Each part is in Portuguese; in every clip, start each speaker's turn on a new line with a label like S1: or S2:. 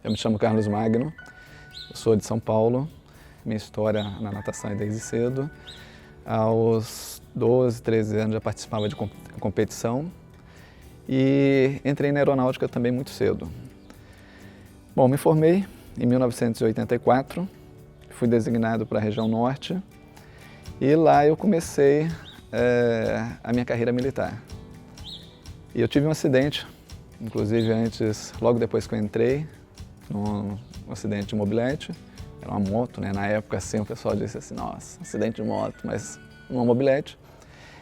S1: Eu me chamo Carlos Magno, eu sou de São Paulo. Minha história na natação é desde cedo. Aos 12, 13 anos já participava de competição e entrei na aeronáutica também muito cedo. Bom, me formei em 1984, fui designado para a região norte e lá eu comecei a minha carreira militar. E eu tive um acidente, inclusive logo depois que eu entrei, um acidente de mobilete. Era uma moto, né? Na época assim o pessoal disse assim, nossa, acidente de moto, mas uma mobilete.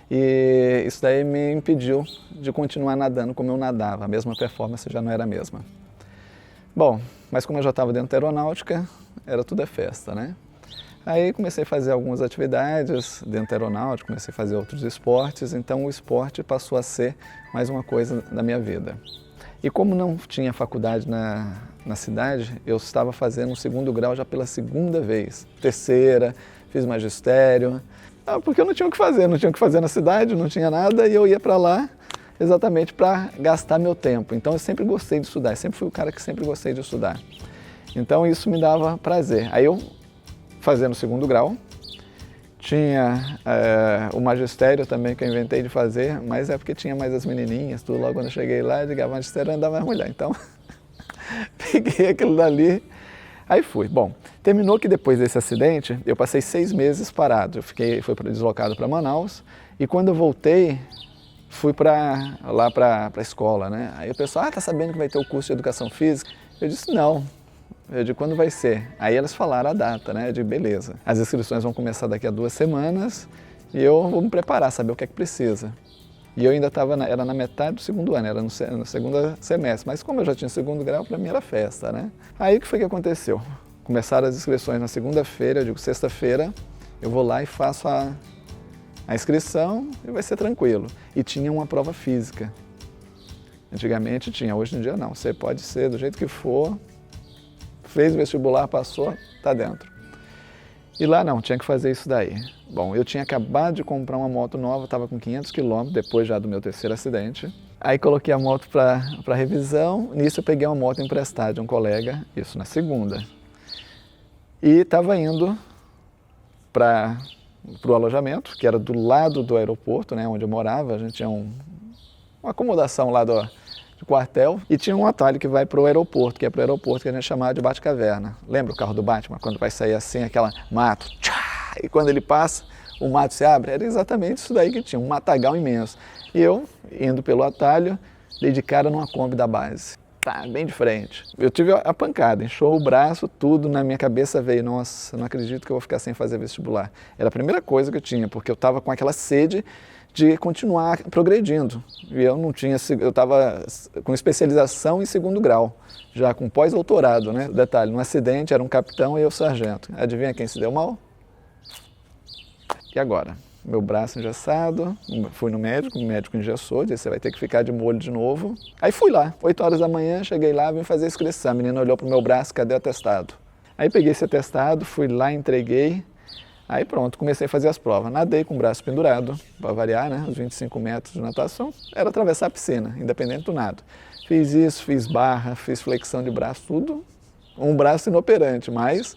S1: E isso daí me impediu de continuar nadando como eu nadava, a mesma performance já não era a mesma. Bom, mas como eu já estava dentro da aeronáutica, era tudo festa, né? Aí comecei a fazer algumas atividades dentro da aeronáutica, comecei a fazer outros esportes, então o esporte passou a ser mais uma coisa da minha vida. E como não tinha faculdade na cidade, eu estava fazendo o segundo grau já pela segunda vez. Terceira, fiz magistério, porque eu não tinha o que fazer, na cidade, não tinha nada, e eu ia para lá exatamente para gastar meu tempo. Então eu sempre gostei de estudar, sempre fui o cara que sempre gostei de estudar. Então isso me dava prazer. Aí eu, fazendo o segundo grau, tinha o magistério também que eu inventei de fazer, mas é porque tinha mais as menininhas, tudo. Logo quando eu cheguei lá, eu digo, magistério andava mais mulher, então peguei aquilo dali, aí fui. Bom, terminou que depois desse acidente, eu passei 6 meses parado, fui deslocado para Manaus, e quando eu voltei, fui lá para a escola, né? Aí o pessoal, tá sabendo que vai ter o curso de Educação Física? Eu disse, não. Eu digo, quando vai ser? Aí elas falaram a data, né? Eu digo, beleza. As inscrições vão começar daqui a 2 semanas e eu vou me preparar, saber o que é que precisa. E eu ainda era na metade do segundo ano, era no segundo semestre. Mas como eu já tinha segundo grau, para mim era festa, né? Aí o que foi que aconteceu? Começaram as inscrições na segunda-feira, eu digo, sexta-feira eu vou lá e faço a inscrição e vai ser tranquilo. E tinha uma prova física. Antigamente tinha, hoje em dia não. Você pode ser do jeito que for, fez o vestibular, passou, tá dentro. E lá não, tinha que fazer isso daí. Bom, eu tinha acabado de comprar uma moto nova, estava com 500 quilômetros, depois já do meu terceiro acidente. Aí coloquei a moto para revisão, nisso eu peguei uma moto emprestada de um colega, isso na segunda. E estava indo para o alojamento, que era do lado do aeroporto, né, onde eu morava. A gente tinha uma acomodação lá do quartel, e tinha um atalho que vai para o aeroporto, que é para o aeroporto que a gente chamava de Batcaverna. Lembra o carro do Batman, quando vai sair assim, aquela mato, tchá, e quando ele passa, o mato se abre? Era exatamente isso daí que tinha, um matagal imenso. E eu, indo pelo atalho, dei de cara numa Kombi da base. Tá, bem de frente. Eu tive a pancada, inchou o braço, tudo na minha cabeça veio, nossa, não acredito que eu vou ficar sem fazer vestibular. Era a primeira coisa que eu tinha, porque eu estava com aquela sede de continuar progredindo. E eu não tinha, eu estava com especialização em segundo grau, já com pós-doutorado, né? Detalhe, num acidente era um capitão e eu sargento. Adivinha quem se deu mal? E agora? Meu braço engessado, fui no médico, o médico engessou, disse, você vai ter que ficar de molho de novo. Aí fui lá, 8 horas da manhã, cheguei lá, vim fazer a inscrição. A menina olhou pro meu braço, cadê o atestado? Aí peguei esse atestado, fui lá, entreguei. Aí pronto, comecei a fazer as provas. Nadei com o braço pendurado, para variar, né? Os 25 metros de natação, era atravessar a piscina, independente do nado. Fiz isso, fiz barra, fiz flexão de braço, tudo. Um braço inoperante, mas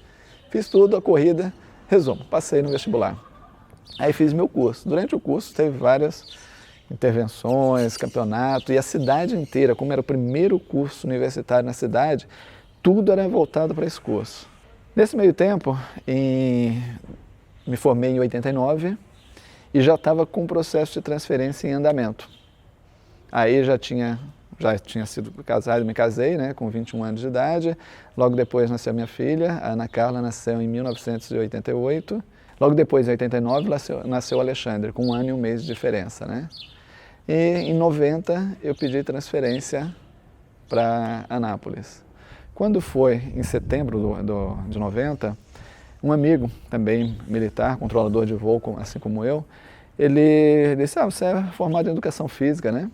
S1: fiz tudo, a corrida. Resumo, passei no vestibular. Aí fiz meu curso. Durante o curso teve várias intervenções, campeonato, e a cidade inteira, como era o primeiro curso universitário na cidade, tudo era voltado para esse curso. Nesse meio tempo, me formei em 89 e já estava com o processo de transferência em andamento. Aí já tinha sido casado, me casei, né, com 21 anos de idade. Logo depois nasceu minha filha, a Ana Carla nasceu em 1988. Logo depois, em 89, nasceu o Alexandre, com 1 ano e 1 mês de diferença, né? E em 90 eu pedi transferência para Anápolis. Quando foi em setembro de 90, um amigo, também militar, controlador de voo, assim como eu, ele disse, você é formado em Educação Física, né?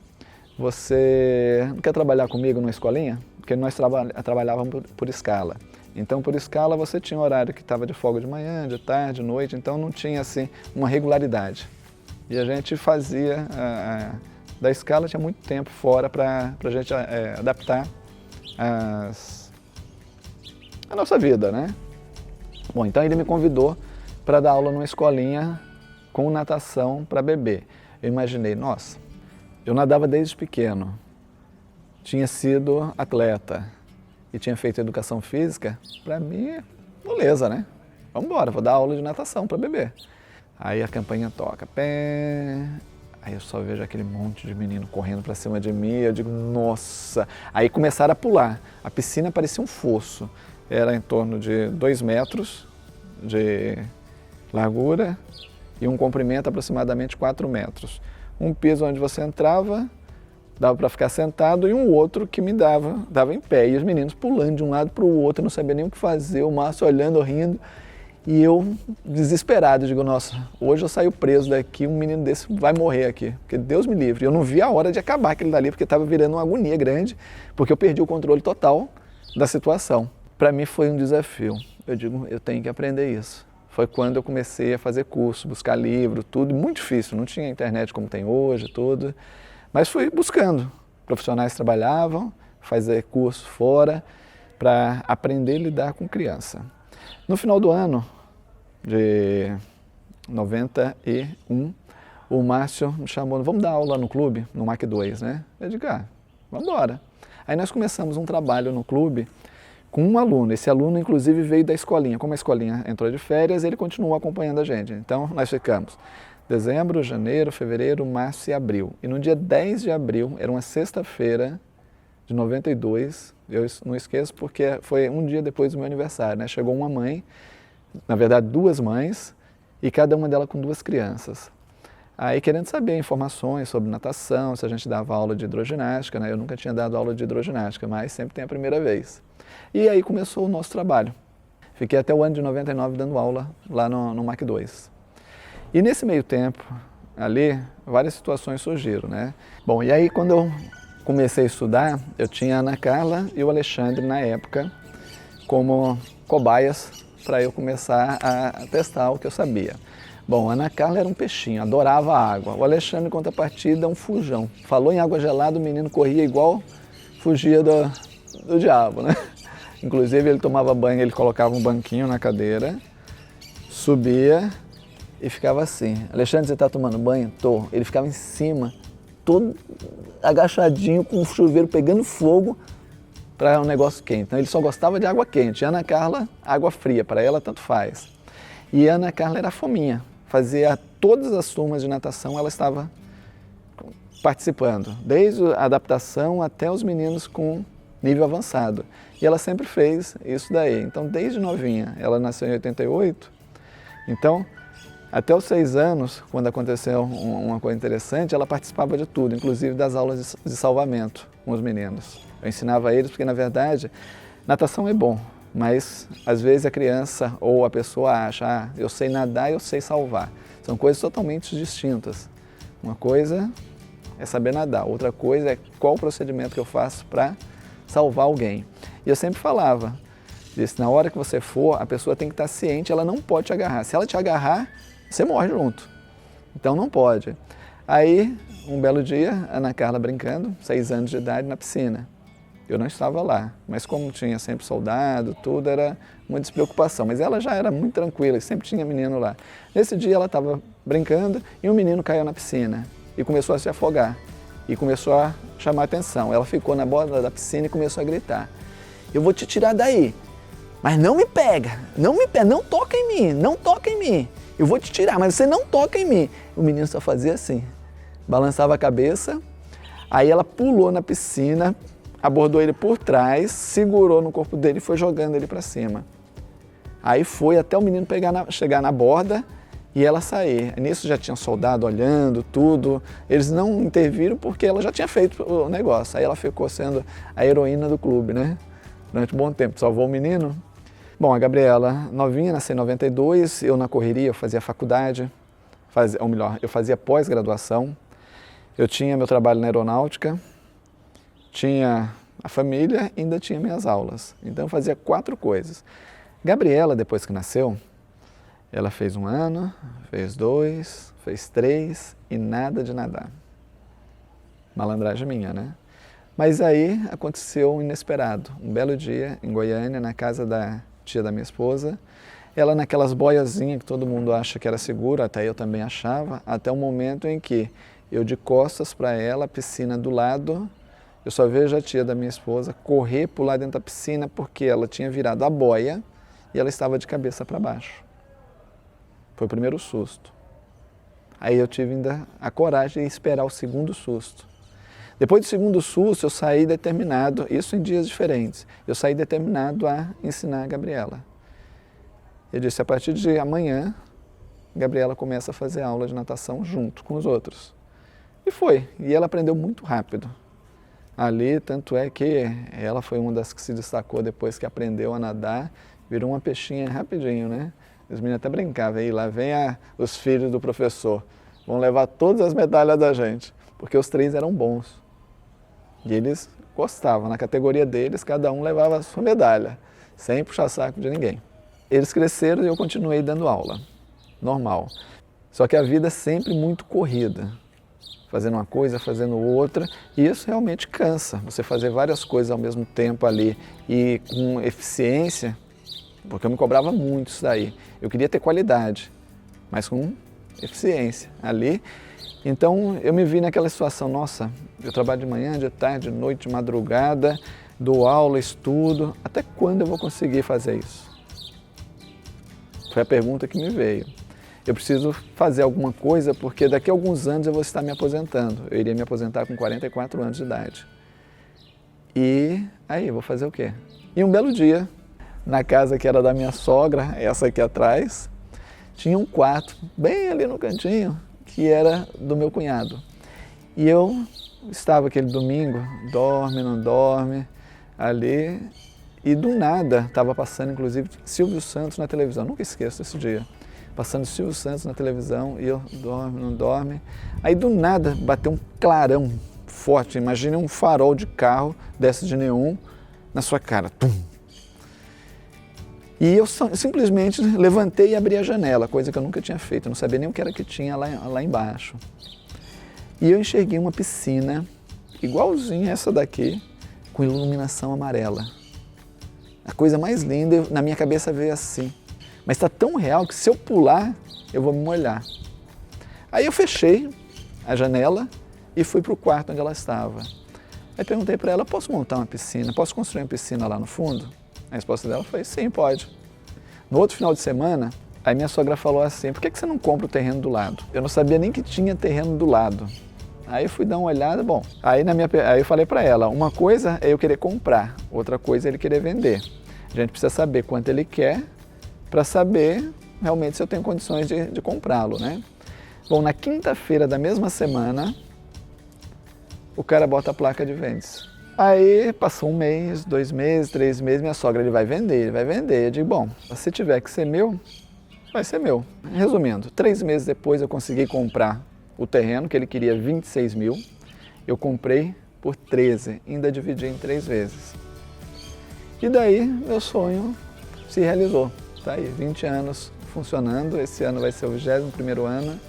S1: Você não quer trabalhar comigo numa escolinha? Porque nós trabalhávamos por escala. Então, por escala, você tinha um horário que estava de folga de manhã, de tarde, de noite, então não tinha, assim, uma regularidade. E a gente fazia, da escala tinha muito tempo fora para a gente adaptar a nossa vida, né? Bom, então ele me convidou para dar aula numa escolinha com natação para bebê. Eu imaginei, nossa, eu nadava desde pequeno, tinha sido atleta e tinha feito educação física, para mim, beleza, né? Vamos embora, vou dar aula de natação para bebê. Aí a campainha toca, pé. Aí eu só vejo aquele monte de menino correndo para cima de mim, eu digo, nossa. Aí começaram a pular, a piscina parecia um fosso, era em torno de 2 metros de largura e um comprimento aproximadamente 4 metros. Um piso onde você entrava, dava para ficar sentado, e um outro que me dava em pé. E os meninos pulando de um lado para o outro, eu não sabia nem o que fazer, o Márcio olhando, rindo. E eu, desesperado, digo, nossa, hoje eu saio preso daqui, um menino desse vai morrer aqui, porque Deus me livre. Eu não vi a hora de acabar aquele dali, porque estava virando uma agonia grande, porque eu perdi o controle total da situação. Para mim foi um desafio. Eu digo, eu tenho que aprender isso. Foi quando eu comecei a fazer curso, buscar livro, tudo, muito difícil, não tinha internet como tem hoje, tudo. Mas fui buscando. Profissionais trabalhavam, fazer curso fora, para aprender a lidar com criança. No final do ano de 91, o Márcio me chamou, vamos dar aula no clube, no MAC 2, né? Eu digo, vamos embora. Aí nós começamos um trabalho no clube com um aluno. Esse aluno, inclusive, veio da escolinha. Como a escolinha entrou de férias, ele continuou acompanhando a gente. Então, nós ficamos dezembro, janeiro, fevereiro, março e abril. E no dia 10 de abril, era uma sexta-feira de 92, eu não esqueço porque foi um dia depois do meu aniversário, né? Chegou uma mãe, na verdade 2 mães, e cada uma delas com 2 crianças. Aí querendo saber informações sobre natação, se a gente dava aula de hidroginástica, né? Eu nunca tinha dado aula de hidroginástica, mas sempre tem a primeira vez. E aí começou o nosso trabalho. Fiquei até o ano de 99 dando aula lá no MAC 2. E nesse meio tempo, ali, várias situações surgiram, né? Bom, e aí quando eu comecei a estudar, eu tinha a Ana Carla e o Alexandre, na época, como cobaias para eu começar a testar o que eu sabia. Bom, a Ana Carla era um peixinho, adorava a água. O Alexandre, em contrapartida, um fujão. Falou em água gelada, o menino corria igual fugia do diabo, né? Inclusive, ele tomava banho, ele colocava um banquinho na cadeira, subia e ficava assim. Alexandre, você está tomando banho? Tô. Ele ficava em cima, todo agachadinho, com o chuveiro pegando fogo para um negócio quente. Então ele só gostava de água quente. E a Ana Carla, água fria, para ela tanto faz. E a Ana Carla era fominha, fazia todas as turmas de natação, ela estava participando, desde a adaptação até os meninos com nível avançado. E ela sempre fez isso daí. Então desde novinha, ela nasceu em 88, então até os 6 anos, quando aconteceu uma coisa interessante, ela participava de tudo, inclusive das aulas de salvamento com os meninos. Eu ensinava eles porque, na verdade, natação é bom, mas às vezes a criança ou a pessoa acha, eu sei nadar e eu sei salvar. São coisas totalmente distintas. Uma coisa é saber nadar, outra coisa é qual o procedimento que eu faço para salvar alguém. E eu sempre falava, na hora que você for, a pessoa tem que estar ciente, ela não pode te agarrar. Se ela te agarrar, você morre junto. Então não pode. Aí, um belo dia, a Ana Carla brincando, 6 anos de idade, na piscina. Eu não estava lá, mas como tinha sempre soldado, tudo, era uma despreocupação. Mas ela já era muito tranquila, sempre tinha menino lá. Nesse dia ela estava brincando e um menino caiu na piscina e começou a se afogar. E começou a chamar a atenção. Ela ficou na borda da piscina e começou a gritar. Eu vou te tirar daí, mas não me pega, não toca em mim, não toca em mim. Eu vou te tirar, mas você não toca em mim. O menino só fazia assim, balançava a cabeça, aí ela pulou na piscina, abordou ele por trás, segurou no corpo dele e foi jogando ele para cima. Aí foi até o menino chegar na borda e ela sair. Nisso já tinha soldado olhando tudo, eles não interviram porque ela já tinha feito o negócio. Aí ela ficou sendo a heroína do clube, né? Durante um bom tempo, salvou o menino. Bom, a Gabriela, novinha, nasceu em 92, eu na correria, eu fazia faculdade, ou melhor, eu fazia pós-graduação, eu tinha meu trabalho na aeronáutica, tinha a família e ainda tinha minhas aulas. Então eu fazia 4 coisas. Gabriela, depois que nasceu, ela fez 1 ano, fez 2, fez 3 e nada de nadar. Malandragem minha, né? Mas aí aconteceu um inesperado. Um belo dia, em Goiânia, na casa da tia da minha esposa, ela naquelas boiazinhas que todo mundo acha que era seguro, até eu também achava, até o momento em que eu de costas para ela, a piscina do lado, eu só vejo a tia da minha esposa correr, pular dentro da piscina porque ela tinha virado a boia e ela estava de cabeça para baixo. Foi o primeiro susto. Aí eu tive ainda a coragem de esperar o segundo susto. Depois do segundo susto, eu saí determinado, isso em dias diferentes, eu saí determinado a ensinar a Gabriela. Eu disse, a partir de amanhã, Gabriela começa a fazer aula de natação junto com os outros. E foi, e ela aprendeu muito rápido. Ali, tanto é que ela foi uma das que se destacou depois que aprendeu a nadar, virou uma peixinha rapidinho, né? Os meninos até brincavam, aí lá vem os filhos do professor, vão levar todas as medalhas da gente, porque os 3 eram bons. E eles gostavam, na categoria deles, cada um levava a sua medalha, sem puxar saco de ninguém. Eles cresceram e eu continuei dando aula, normal. Só que a vida é sempre muito corrida, fazendo uma coisa, fazendo outra, e isso realmente cansa. Você fazer várias coisas ao mesmo tempo ali e com eficiência, porque eu me cobrava muito isso daí. Eu queria ter qualidade, mas com eficiência ali. Então eu me vi naquela situação, nossa, eu trabalho de manhã, de tarde, de noite, de madrugada, dou aula, estudo, até quando eu vou conseguir fazer isso? Foi a pergunta que me veio. Eu preciso fazer alguma coisa porque daqui a alguns anos eu vou estar me aposentando. Eu iria me aposentar com 44 anos de idade. E aí, eu vou fazer o quê? E um belo dia, na casa que era da minha sogra, essa aqui atrás, tinha um quarto, bem ali no cantinho, que era do meu cunhado. E eu estava aquele domingo, dorme, não dorme, ali, e do nada estava passando, inclusive, Silvio Santos na televisão, nunca esqueço desse dia. Passando Silvio Santos na televisão e eu dorme, não dorme. Aí do nada bateu um clarão forte, imagine um farol de carro, desce de neon, na sua cara. Tum. E eu simplesmente levantei e abri a janela, coisa que eu nunca tinha feito, eu não sabia nem o que era que tinha lá embaixo. E eu enxerguei uma piscina, igualzinha essa daqui, com iluminação amarela. A coisa mais linda, na minha cabeça veio assim, mas está tão real que se eu pular, eu vou me molhar. Aí eu fechei a janela e fui para o quarto onde ela estava. Aí perguntei para ela, posso montar uma piscina? Posso construir uma piscina lá no fundo? A resposta dela foi, sim, pode. No outro final de semana, aí minha sogra falou assim, por que você não compra o terreno do lado? Eu não sabia nem que tinha terreno do lado. Aí eu fui dar uma olhada, bom, aí eu falei para ela, uma coisa é eu querer comprar, outra coisa é ele querer vender. A gente precisa saber quanto ele quer para saber realmente se eu tenho condições de comprá-lo, né? Bom, na quinta-feira da mesma semana, o cara bota a placa de vendas. Aí passou 1 mês, 2 meses, 3 meses, minha sogra, ele vai vender. Eu digo, bom, se tiver que ser meu, vai ser meu. Resumindo, 3 meses depois eu consegui comprar o terreno, que ele queria 26 mil, eu comprei por 13, ainda dividi em 3 vezes. E daí meu sonho se realizou, tá aí, 20 anos funcionando, esse ano vai ser o 21º ano.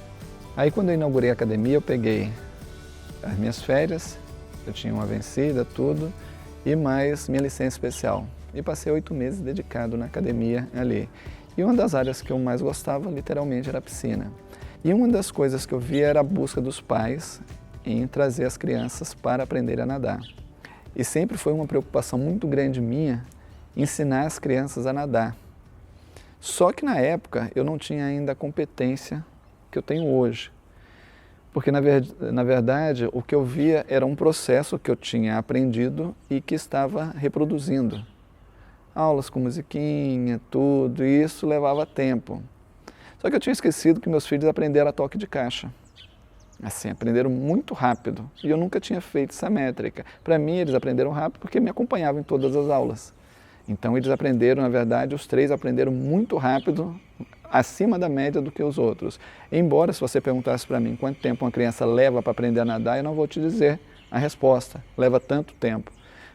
S1: Aí quando eu inaugurei a academia, eu peguei as minhas férias, eu tinha uma vencida, tudo, e mais minha licença especial. E passei 8 meses dedicado na academia ali. E uma das áreas que eu mais gostava, literalmente, era a piscina. E uma das coisas que eu via era a busca dos pais em trazer as crianças para aprender a nadar. E sempre foi uma preocupação muito grande minha ensinar as crianças a nadar. Só que na época eu não tinha ainda a competência que eu tenho hoje. Porque na verdade o que eu via era um processo que eu tinha aprendido e que estava reproduzindo. Aulas com musiquinha, tudo, e isso levava tempo. Só que eu tinha esquecido que meus filhos aprenderam a toque de caixa. Assim, aprenderam muito rápido. E eu nunca tinha feito essa métrica. Para mim, eles aprenderam rápido porque me acompanhavam em todas as aulas. Então, eles aprenderam, na verdade, os 3 aprenderam muito rápido, acima da média do que os outros. Embora, se você perguntasse para mim quanto tempo uma criança leva para aprender a nadar, eu não vou te dizer a resposta. Leva tanto tempo.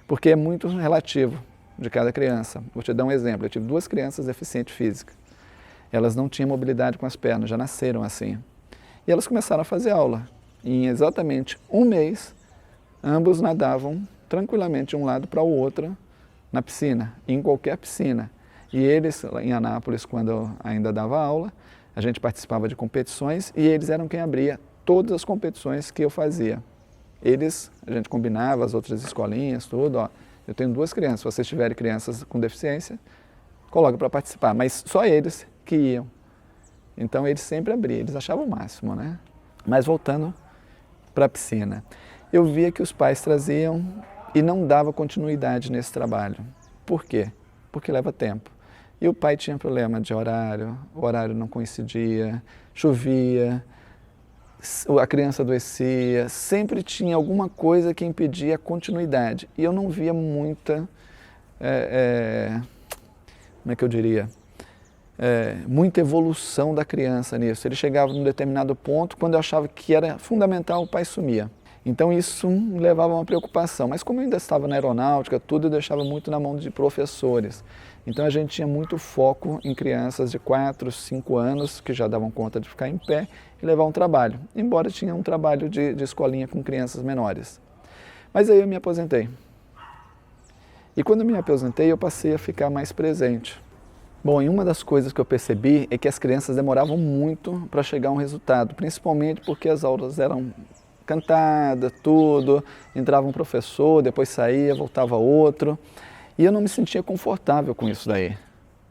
S1: Porque é muito relativo de cada criança. Vou te dar um exemplo. Eu tive 2 crianças deficientes físicas. Elas não tinham mobilidade com as pernas, já nasceram assim. E elas começaram a fazer aula. E em exatamente 1 mês, ambos nadavam tranquilamente de um lado para o outro na piscina, em qualquer piscina. E eles, em Anápolis, quando eu ainda dava aula, a gente participava de competições e eles eram quem abria todas as competições que eu fazia. A gente combinava as outras escolinhas, tudo, ó, eu tenho 2 crianças, se vocês tiverem crianças com deficiência, coloca para participar, mas só eles que iam. Então eles sempre abriam, eles achavam o máximo, né? Mas voltando para a piscina, eu via que os pais traziam e não dava continuidade nesse trabalho. Por quê? Porque leva tempo. E o pai tinha problema de horário, o horário não coincidia, chovia, a criança adoecia, sempre tinha alguma coisa que impedia a continuidade. E eu não via muita, como é que eu diria, muita evolução da criança nisso. Ele chegava num determinado ponto, quando eu achava que era fundamental, o pai sumia. Então isso me levava a uma preocupação, mas como eu ainda estava na aeronáutica, tudo eu deixava muito na mão de professores. Então a gente tinha muito foco em crianças de 4, 5 anos, que já davam conta de ficar em pé e levar um trabalho, embora tinha um trabalho de escolinha com crianças menores. Mas aí eu me aposentei. E quando eu me aposentei, eu passei a ficar mais presente. Bom, e uma das coisas que eu percebi é que as crianças demoravam muito para chegar a um resultado, principalmente porque as aulas eram cantada, tudo, entrava um professor, depois saía, voltava outro, e eu não me sentia confortável com isso daí.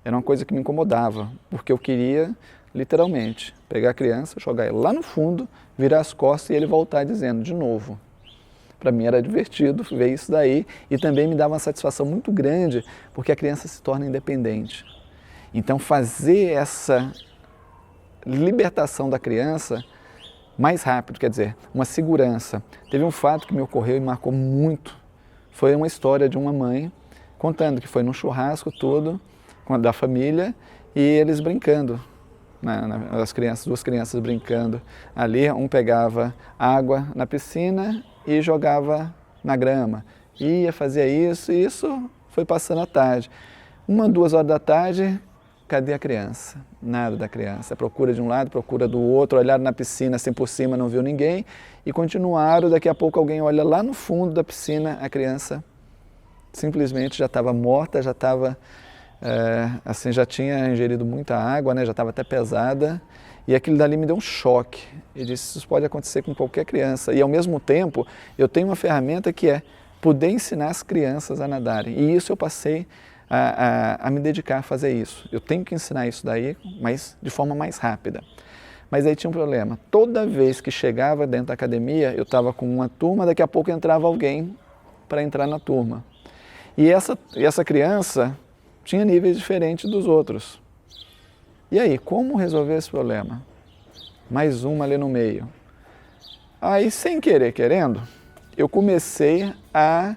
S1: Era uma coisa que me incomodava, porque eu queria, literalmente, pegar a criança, jogar ele lá no fundo, virar as costas e ele voltar dizendo de novo. Para mim era divertido ver isso daí e também me dava uma satisfação muito grande, porque a criança se torna independente. Então fazer essa libertação da criança mais rápido, quer dizer, uma segurança. Teve um fato que me ocorreu e marcou muito. Foi uma história de uma mãe contando que foi num churrasco todo da família e eles brincando, as crianças, 2 crianças brincando ali, um pegava água na piscina e jogava na grama. Fazia isso e isso foi passando a tarde. 1, 2 horas da tarde, cadê a criança? Nada da criança. Procura de um lado, procura do outro, olharam na piscina assim por cima, não viu ninguém e continuaram. Daqui a pouco alguém olha lá no fundo da piscina, a criança simplesmente já estava morta, já estava, assim, já tinha ingerido muita água, né? Já estava até pesada e aquilo dali me deu um choque. E disse, isso pode acontecer com qualquer criança e ao mesmo tempo eu tenho uma ferramenta que é poder ensinar as crianças a nadarem e isso eu passei a me dedicar a fazer isso. Eu tenho que ensinar isso daí, mas de forma mais rápida. Mas aí tinha um problema. Toda vez que chegava dentro da academia, eu estava com uma turma, daqui a pouco entrava alguém para entrar na turma. E essa criança tinha níveis diferentes dos outros. E aí, como resolver esse problema? Mais uma ali no meio. Aí, sem querer, querendo, eu comecei a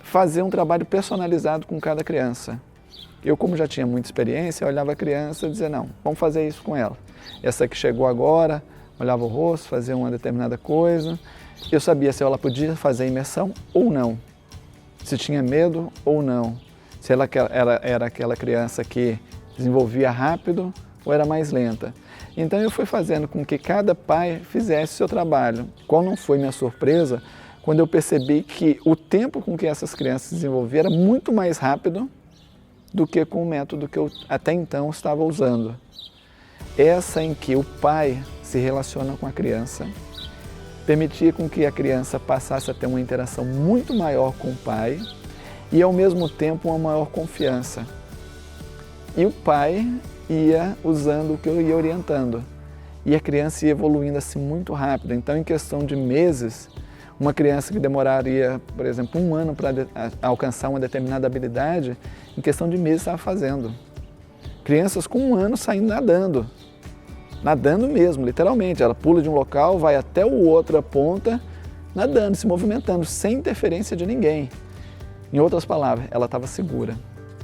S1: fazer um trabalho personalizado com cada criança. Eu, como já tinha muita experiência, eu olhava a criança e dizia, não, vamos fazer isso com ela. Essa que chegou agora, olhava o rosto, fazia uma determinada coisa. Eu sabia se ela podia fazer imersão ou não, se tinha medo ou não, se ela era aquela criança que desenvolvia rápido ou era mais lenta. Então eu fui fazendo com que cada pai fizesse o seu trabalho. Qual não foi minha surpresa, quando eu percebi que o tempo com que essas crianças desenvolviam era muito mais rápido do que com o método que eu até então estava usando. Essa em que o pai se relaciona com a criança, permitia com que a criança passasse a ter uma interação muito maior com o pai e ao mesmo tempo uma maior confiança. E o pai ia usando o que eu ia orientando e a criança ia evoluindo assim muito rápido. Então, em questão de meses, uma criança que demoraria, por exemplo, 1 ano para alcançar uma determinada habilidade, em questão de meses estava fazendo. Crianças com 1 ano saindo nadando mesmo, literalmente. Ela pula de um local, vai até o outra ponta, nadando, se movimentando, sem interferência de ninguém. Em outras palavras, ela estava segura.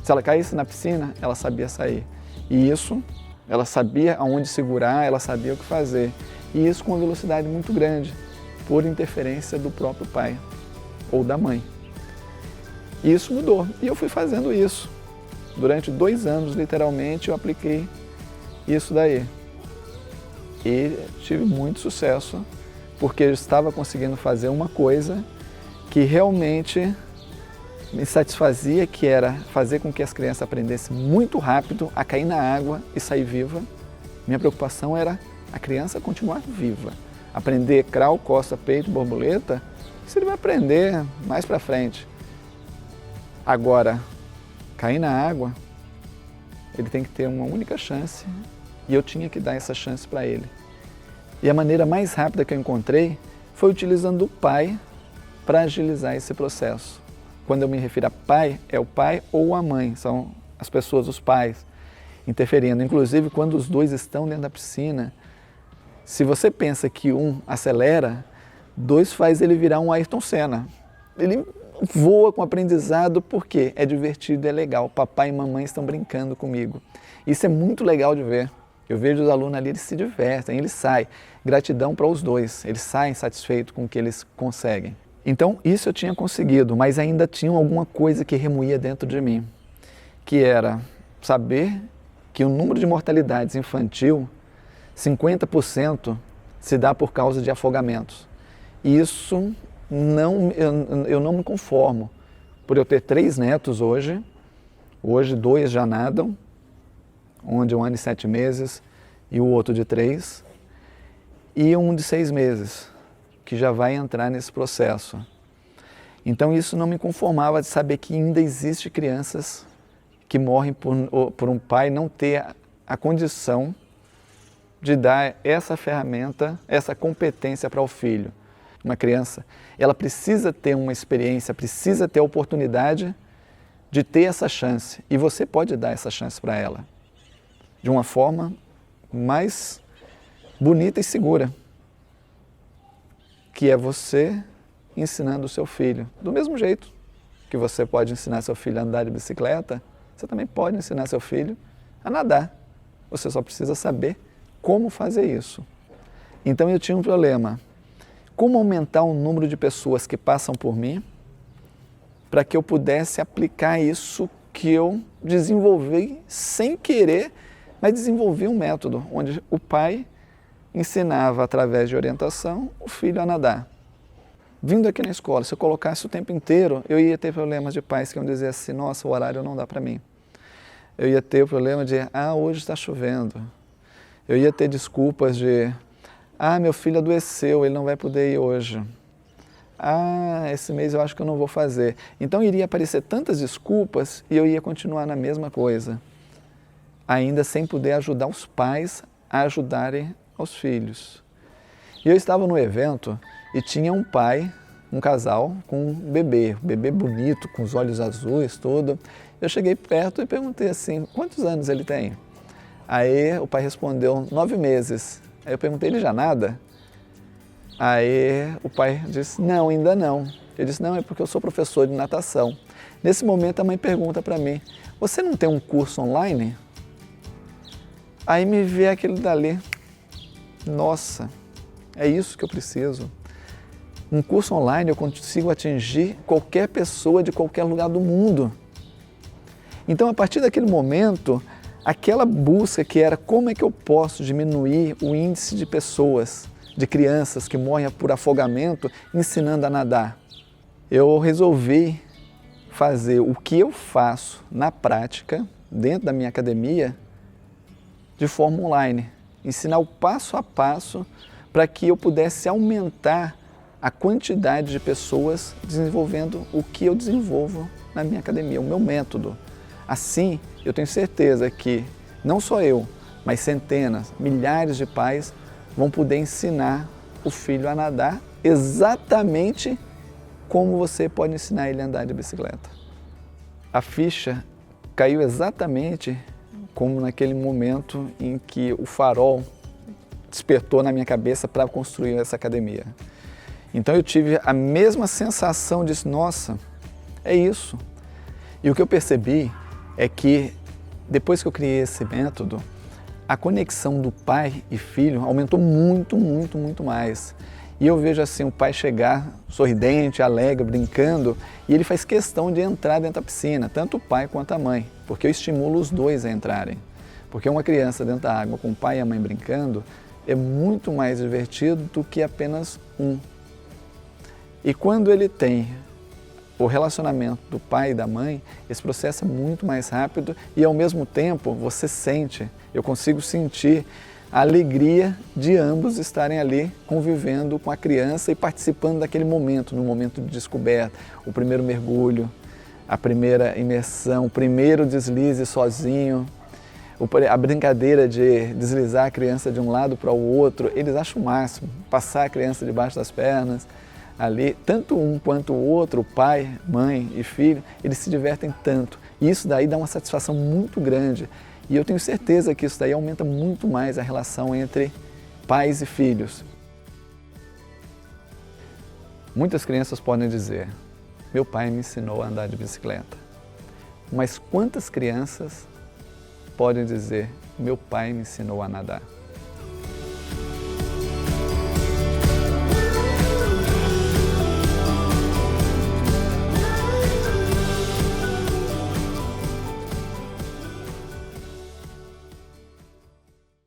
S1: Se ela caísse na piscina, ela sabia sair. E isso, ela sabia aonde segurar, ela sabia o que fazer. E isso com uma velocidade muito grande, por interferência do próprio pai ou da mãe. E isso mudou. E eu fui fazendo isso. Durante 2 anos, literalmente, eu apliquei isso daí. E tive muito sucesso, porque eu estava conseguindo fazer uma coisa que realmente me satisfazia, que era fazer com que as crianças aprendessem muito rápido a cair na água e sair viva. Minha preocupação era a criança continuar viva. Aprender crawl, costa, peito, borboleta, isso ele vai aprender mais para frente. Agora, cair na água, ele tem que ter uma única chance e eu tinha que dar essa chance para ele. E a maneira mais rápida que eu encontrei foi utilizando o pai para agilizar esse processo. Quando eu me refiro a pai, é o pai ou a mãe, são as pessoas, os pais, interferindo. Inclusive, quando os dois estão dentro da piscina, se você pensa que um acelera, dois faz ele virar um Ayrton Senna. Ele voa com aprendizado porque é divertido, é legal. Papai e mamãe estão brincando comigo. Isso é muito legal de ver. Eu vejo os alunos ali, eles se divertem, eles saem. Gratidão para os dois, eles saem satisfeitos com o que eles conseguem. Então, isso eu tinha conseguido, mas ainda tinha alguma coisa que remoía dentro de mim, que era saber que o número de mortalidades infantil, 50% se dá por causa de afogamentos. E isso eu não me conformo, por eu ter 3 netos hoje 2 já nadam, um de 1 ano e 7 meses e o outro de 3, e um de 6 meses, que já vai entrar nesse processo. Então isso não me conformava de saber que ainda existe crianças que morrem por um pai não ter a condição de dar essa ferramenta, essa competência para o filho. Uma criança, ela precisa ter uma experiência, precisa ter a oportunidade de ter essa chance. E você pode dar essa chance para ela de uma forma mais bonita e segura, que é você ensinando o seu filho. Do mesmo jeito que você pode ensinar seu filho a andar de bicicleta, você também pode ensinar seu filho a nadar. Você só precisa saber como fazer isso. Então eu tinha um problema. Como aumentar o número de pessoas que passam por mim para que eu pudesse aplicar isso que eu desenvolvi sem querer, mas desenvolvi um método onde o pai ensinava através de orientação o filho a nadar. Vindo aqui na escola, se eu colocasse o tempo inteiro, eu ia ter problemas de pais que iam dizer assim, nossa, o horário não dá para mim. Eu ia ter o problema de, hoje está chovendo. Eu ia ter desculpas de, meu filho adoeceu, ele não vai poder ir hoje. Esse mês eu acho que eu não vou fazer. Então iria aparecer tantas desculpas e eu ia continuar na mesma coisa, ainda sem poder ajudar os pais a ajudarem aos filhos. E eu estava no evento e tinha um pai, um casal com um bebê bonito, com os olhos azuis, tudo. Eu cheguei perto e perguntei assim, quantos anos ele tem? Aí o pai respondeu, 9 meses. Aí eu perguntei, ele já nada? Aí o pai disse, não, ainda não. Eu disse, não, é porque eu sou professor de natação. Nesse momento a mãe pergunta para mim, você não tem um curso online? Aí me vê aquele dali, nossa, é isso que eu preciso. Um curso online eu consigo atingir qualquer pessoa de qualquer lugar do mundo. Então, a partir daquele momento, aquela busca que era como é que eu posso diminuir o índice de pessoas, de crianças que morrem por afogamento, ensinando a nadar. Eu resolvi fazer o que eu faço na prática, dentro da minha academia, de forma online. Ensinar o passo a passo para que eu pudesse aumentar a quantidade de pessoas desenvolvendo o que eu desenvolvo na minha academia, o meu método. Assim, eu tenho certeza que não só eu, mas centenas, milhares de pais vão poder ensinar o filho a nadar exatamente como você pode ensinar ele a andar de bicicleta. A ficha caiu exatamente como naquele momento em que o farol despertou na minha cabeça para construir essa academia. Então eu tive a mesma sensação de, nossa, é isso. E o que eu percebi é que depois que eu criei esse método, a conexão do pai e filho aumentou muito, muito, muito mais. E eu vejo assim o pai chegar sorridente, alegre, brincando, e ele faz questão de entrar dentro da piscina, tanto o pai quanto a mãe, porque eu estimulo os dois a entrarem. Porque uma criança dentro da água com o pai e a mãe brincando é muito mais divertido do que apenas um. E quando ele tem o relacionamento do pai e da mãe, esse processo é muito mais rápido e ao mesmo tempo você sente, eu consigo sentir a alegria de ambos estarem ali convivendo com a criança e participando daquele momento, no momento de descoberta, o primeiro mergulho, a primeira imersão, o primeiro deslize sozinho, a brincadeira de deslizar a criança de um lado para o outro, eles acham o máximo, passar a criança debaixo das pernas, ali, tanto um quanto o outro, o pai, mãe e filho, eles se divertem tanto. E isso daí dá uma satisfação muito grande. E eu tenho certeza que isso daí aumenta muito mais a relação entre pais e filhos. Muitas crianças podem dizer, meu pai me ensinou a andar de bicicleta. Mas quantas crianças podem dizer, meu pai me ensinou a nadar?